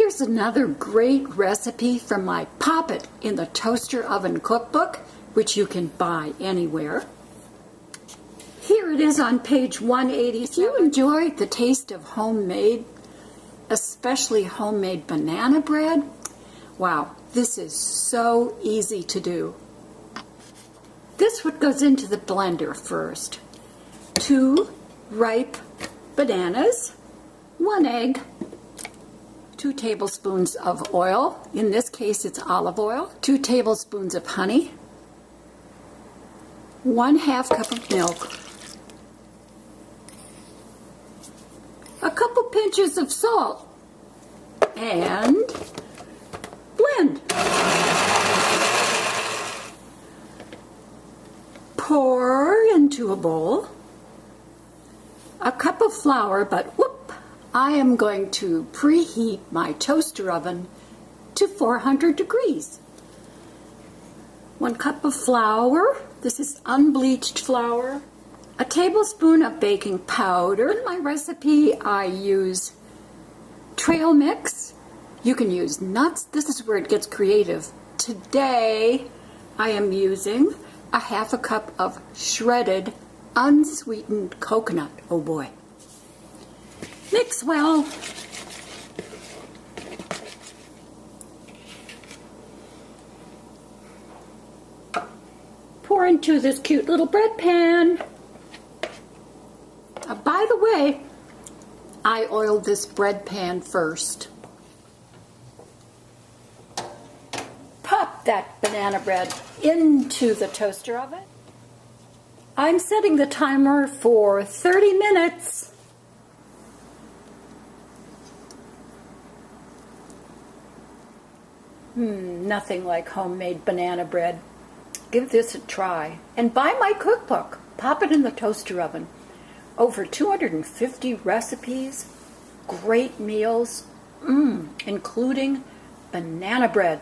Here's another great recipe from my Pop It in the Toaster Oven cookbook, which you can buy anywhere. Here it is on page 180. If you enjoy the taste of homemade, especially homemade banana bread, wow, this is so easy to do. This what goes into the blender first. 2 ripe bananas, 1 egg, 2 tablespoons of oil, in this case it's olive oil, 2 tablespoons of honey, 1/2 cup of milk, a couple pinches of salt, and blend. Pour into a bowl a cup of flour, but whoop, I am going to preheat my toaster oven to 400 degrees. 1 cup of flour, this is unbleached flour, a tablespoon of baking powder. In my recipe I use trail mix. You can use nuts. This is where it gets creative. Today I am using a 1/2 cup of shredded unsweetened coconut. Oh boy. Mix well. Pour into this cute little bread pan. By the way, I oiled this bread pan first. Pop that banana bread into the toaster oven. I'm setting the timer for 30 minutes. Nothing like homemade banana bread. Give this a try. And buy my cookbook, Pop It in the Toaster Oven. Over 250 recipes, great meals, including banana bread.